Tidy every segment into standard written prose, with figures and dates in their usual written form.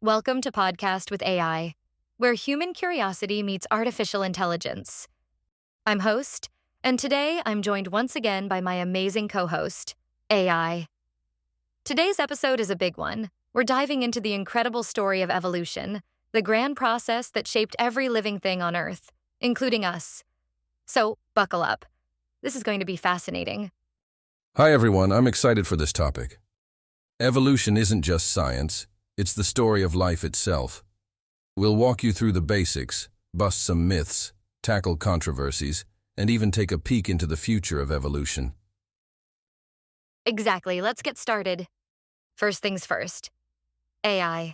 Welcome to Podcast with AI, where human curiosity meets artificial intelligence. I'm host, and today I'm joined once again by my amazing co-host, AI. Today's episode is a big one. We're diving into the incredible story of evolution, the grand process that shaped every living thing on Earth, including us. So, buckle up. This is going to be fascinating. Hi everyone, I'm excited for this topic. Evolution isn't just science, it's the story of life itself. We'll walk you through the basics, bust some myths, tackle controversies, and even take a peek into the future of evolution. Exactly, let's get started. First things first. AI.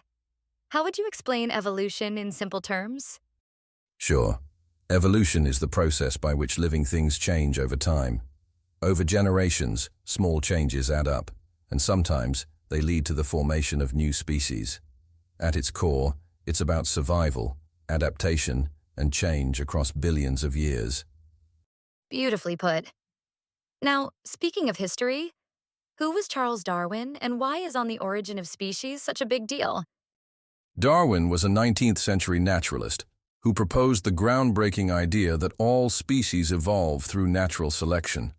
How would you explain evolution in simple terms? Sure, evolution is the process by which living things change over time. Over generations, small changes add up, and sometimes they lead to the formation of new species. At its core, it's about survival, adaptation, and change across billions of years. Beautifully put. Now, speaking of history, who was Charles Darwin and why is On the Origin of Species such a big deal? Darwin was a 19th century naturalist who proposed the groundbreaking idea that all species evolve through natural selection.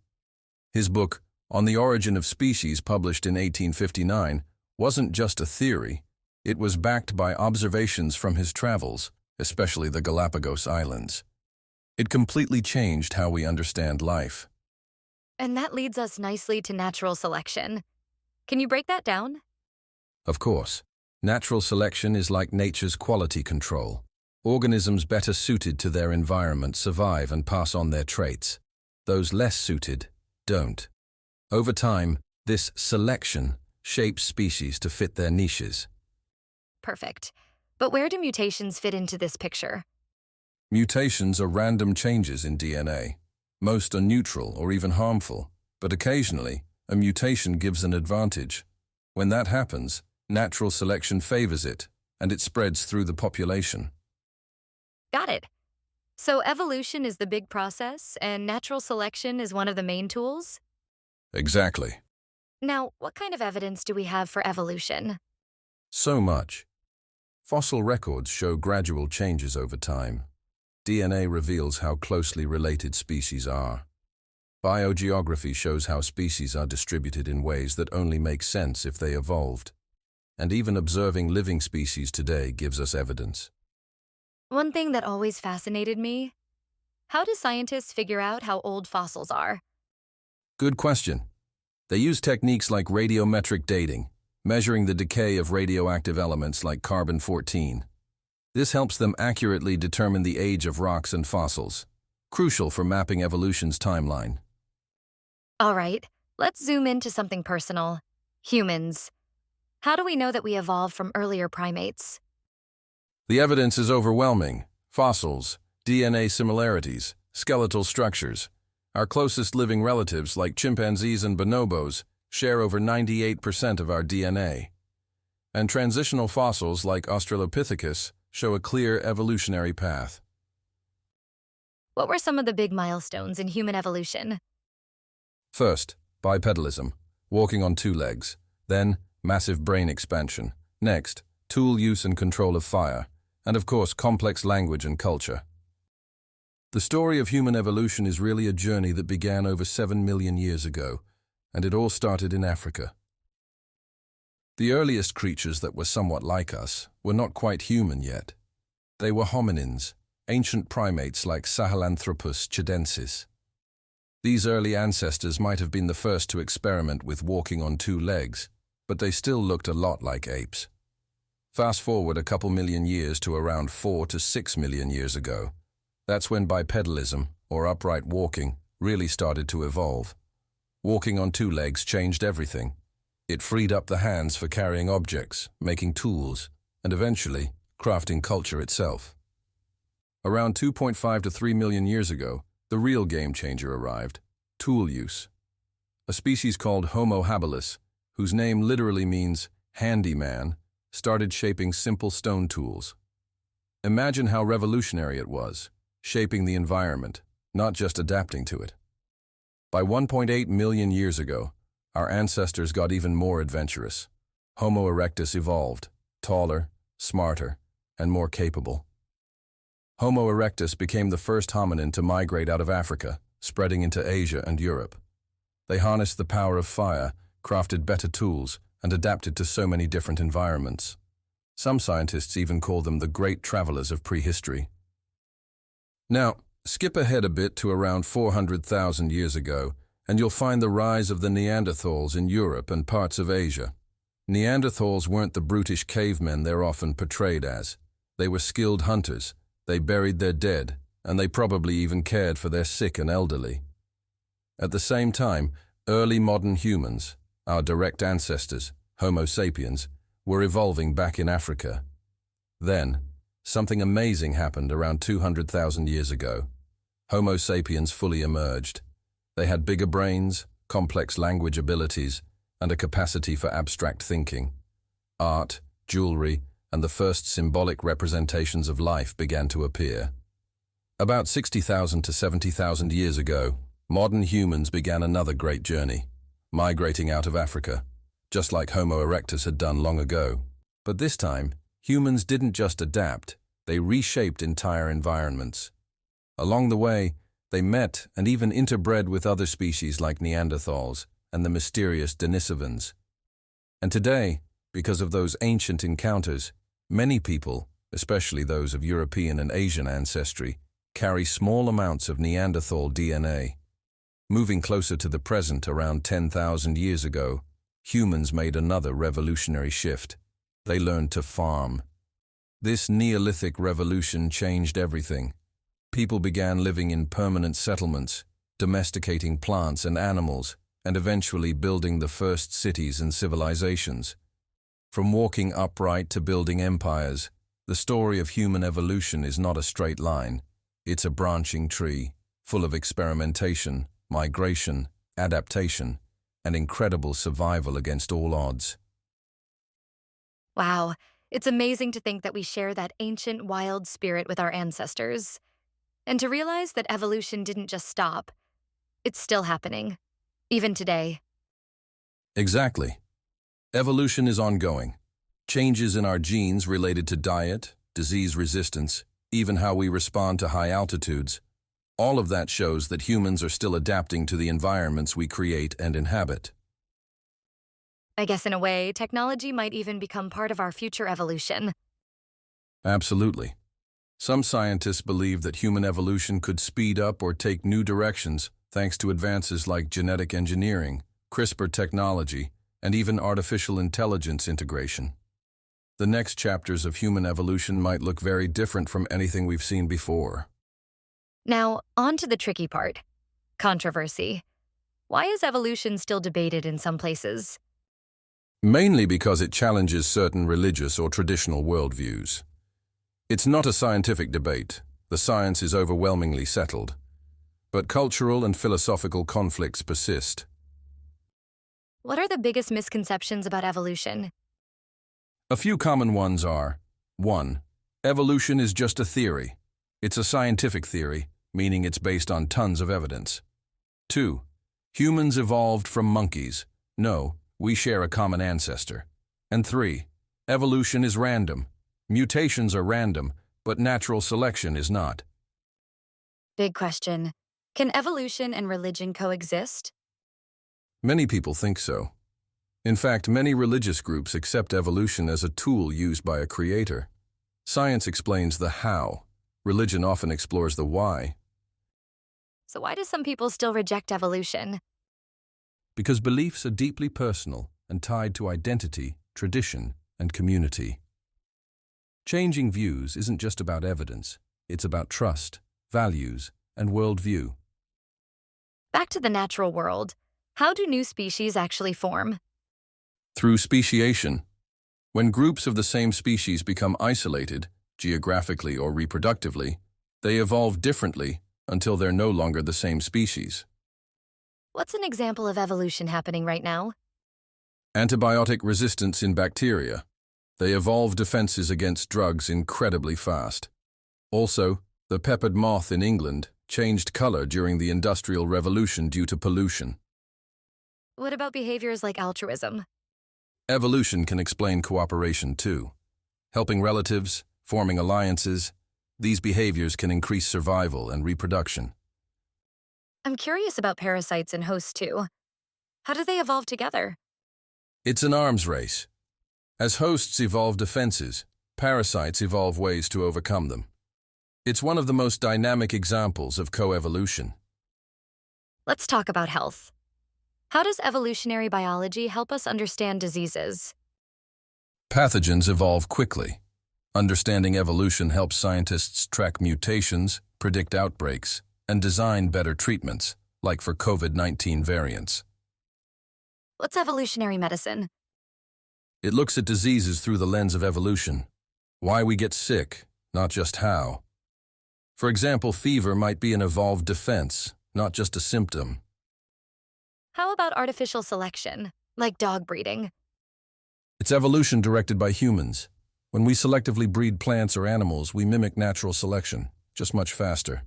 His book, On the Origin of Species, published in 1859, wasn't just a theory. It was backed by observations from his travels, especially the Galapagos Islands. It completely changed how we understand life. And that leads us nicely to natural selection. Can you break that down? Of course, natural selection is like nature's quality control. Organisms better suited to their environment survive and pass on their traits. Those less suited don't. Over time, this selection shapes species to fit their niches. Perfect. But where do mutations fit into this picture? Mutations are random changes in DNA. Most are neutral or even harmful, but occasionally, a mutation gives an advantage. When that happens, natural selection favors it, and it spreads through the population. Got it. So evolution is the big process, and natural selection is one of the main tools? Exactly. Now, what kind of evidence do we have for evolution? So much. Fossil records show gradual changes over time. DNA reveals how closely related species are. Biogeography shows how species are distributed in ways that only make sense if they evolved. And even observing living species today gives us evidence. One thing that always fascinated me: how do scientists figure out how old fossils are? Good question. They use techniques like radiometric dating, measuring the decay of radioactive elements like carbon-14. This helps them accurately determine the age of rocks and fossils, crucial for mapping evolution's timeline. All right, let's zoom into something personal. Humans. How do we know that we evolved from earlier primates? The evidence is overwhelming. Fossils, DNA similarities, skeletal structures. Our closest living relatives, like chimpanzees and bonobos, share over 98% of our DNA. And transitional fossils, like Australopithecus, show a clear evolutionary path. What were some of the big milestones in human evolution? First, bipedalism, walking on two legs. Then, massive brain expansion. Next, tool use and control of fire. And of course, complex language and culture. The story of human evolution is really a journey that began over 7 million years ago, and it all started in Africa. The earliest creatures that were somewhat like us were not quite human yet. They were hominins, ancient primates like Sahelanthropus chidensis. These early ancestors might have been the first to experiment with walking on two legs, but they still looked a lot like apes. Fast forward a couple million years to around 4 to 6 million years ago. That's when bipedalism, or upright walking, really started to evolve. Walking on two legs changed everything. It freed up the hands for carrying objects, making tools, and eventually, crafting culture itself. Around 2.5 to 3 million years ago, the real game changer arrived: tool use. A species called Homo habilis, whose name literally means handyman, started shaping simple stone tools. Imagine how revolutionary it was, shaping the environment, not just adapting to it. By 1.8 million years ago, our ancestors got even more adventurous. Homo erectus evolved, taller, smarter, and more capable. Homo erectus became the first hominin to migrate out of Africa, spreading into Asia and Europe. They harnessed the power of fire, crafted better tools, and adapted to so many different environments. Some scientists even call them the great travelers of prehistory. Now, skip ahead a bit to around 400,000 years ago, and you'll find the rise of the Neanderthals in Europe and parts of Asia. Neanderthals weren't the brutish cavemen they're often portrayed as. They were skilled hunters, they buried their dead, and they probably even cared for their sick and elderly. At the same time, early modern humans, our direct ancestors, Homo sapiens, were evolving back in Africa. Then, something amazing happened around 200,000 years ago. Homo sapiens fully emerged. They had bigger brains, complex language abilities, and a capacity for abstract thinking. Art, jewelry, and the first symbolic representations of life began to appear. About 60,000 to 70,000 years ago, modern humans began another great journey, migrating out of Africa, just like Homo erectus had done long ago. But this time, humans didn't just adapt, they reshaped entire environments. Along the way, they met and even interbred with other species like Neanderthals and the mysterious Denisovans. And today, because of those ancient encounters, many people, especially those of European and Asian ancestry, carry small amounts of Neanderthal DNA. Moving closer to the present around 10,000 years ago, humans made another revolutionary shift. They learned to farm. This Neolithic revolution changed everything. People began living in permanent settlements, domesticating plants and animals, and eventually building the first cities and civilizations. From walking upright to building empires, the story of human evolution is not a straight line. It's a branching tree, full of experimentation, migration, adaptation, and incredible survival against all odds. Wow, it's amazing to think that we share that ancient, wild spirit with our ancestors. And to realize that evolution didn't just stop, it's still happening, even today. Exactly. Evolution is ongoing. Changes in our genes related to diet, disease resistance, even how we respond to high altitudes, all of that shows that humans are still adapting to the environments we create and inhabit. I guess in a way, technology might even become part of our future evolution. Absolutely. Some scientists believe that human evolution could speed up or take new directions thanks to advances like genetic engineering, CRISPR technology, and even artificial intelligence integration. The next chapters of human evolution might look very different from anything we've seen before. Now, on to the tricky part. Controversy. Why is evolution still debated in some places? Mainly because it challenges certain religious or traditional worldviews. It's not a scientific debate. The science is overwhelmingly settled. But cultural and philosophical conflicts persist. What are the biggest misconceptions about evolution? A few common ones are: 1. Evolution is just a theory. It's a scientific theory, meaning it's based on tons of evidence. 2. Humans evolved from monkeys. No, we share a common ancestor. And 3. Evolution is random. Mutations are random, but natural selection is not. Big question. Can evolution and religion coexist? Many people think so. In fact, many religious groups accept evolution as a tool used by a creator. Science explains the how. Religion often explores the why. So why do some people still reject evolution? Because beliefs are deeply personal and tied to identity, tradition, and community. Changing views isn't just about evidence, it's about trust, values, and worldview. Back to the natural world. How do new species actually form? Through speciation. When groups of the same species become isolated, geographically or reproductively, they evolve differently until they're no longer the same species. What's an example of evolution happening right now? Antibiotic resistance in bacteria. They evolve defenses against drugs incredibly fast. Also, the peppered moth in England changed color during the Industrial Revolution due to pollution. What about behaviors like altruism? Evolution can explain cooperation too. helping relatives, forming alliances. These behaviors can increase survival and reproduction. I'm curious about parasites and hosts too. How do they evolve together? It's an arms race. As hosts evolve defenses, parasites evolve ways to overcome them. It's one of the most dynamic examples of coevolution. Let's talk about health. How does evolutionary biology help us understand diseases? Pathogens evolve quickly. Understanding evolution helps scientists track mutations, predict outbreaks, and design better treatments, like for COVID-19 variants. What's evolutionary medicine? It looks at diseases through the lens of evolution. Why we get sick, not just how. For example, fever might be an evolved defense, not just a symptom. How about artificial selection, like dog breeding? It's evolution directed by humans. When we selectively breed plants or animals, we mimic natural selection, just much faster.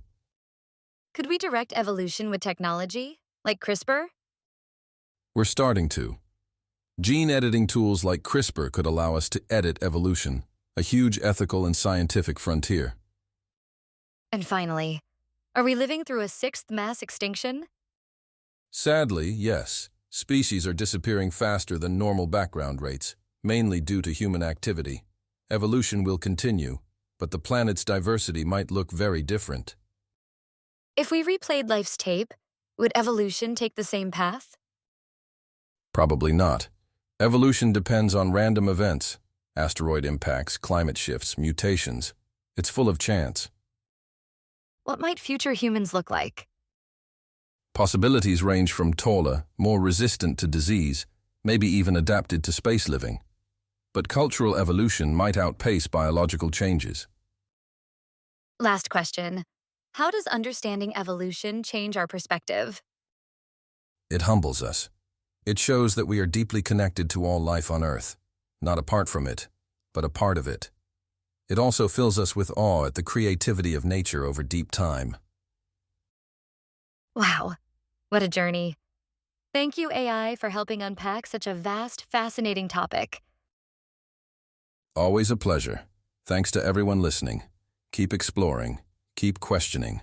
Could we direct evolution with technology, like CRISPR? We're starting to. Gene editing tools like CRISPR could allow us to edit evolution, a huge ethical and scientific frontier. And finally, are we living through a sixth mass extinction? Sadly, yes. Species are disappearing faster than normal background rates, mainly due to human activity. Evolution will continue, but the planet's diversity might look very different. If we replayed life's tape, would evolution take the same path? Probably not. Evolution depends on random events, asteroid impacts, climate shifts, mutations. It's full of chance. What might future humans look like? Possibilities range from taller, more resistant to disease, maybe even adapted to space living. But cultural evolution might outpace biological changes. Last question. How does understanding evolution change our perspective? It humbles us. It shows that we are deeply connected to all life on Earth, not apart from it, but a part of it. It also fills us with awe at the creativity of nature over deep time. Wow, what a journey. Thank you, AI, for helping unpack such a vast, fascinating topic. Always a pleasure. Thanks to everyone listening. Keep exploring. Keep questioning.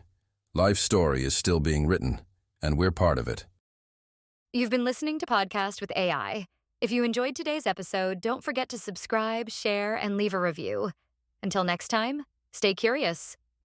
Life's story is still being written, and we're part of it. You've been listening to Podcast with AI. If you enjoyed today's episode, don't forget to subscribe, share, and leave a review. Until next time, stay curious.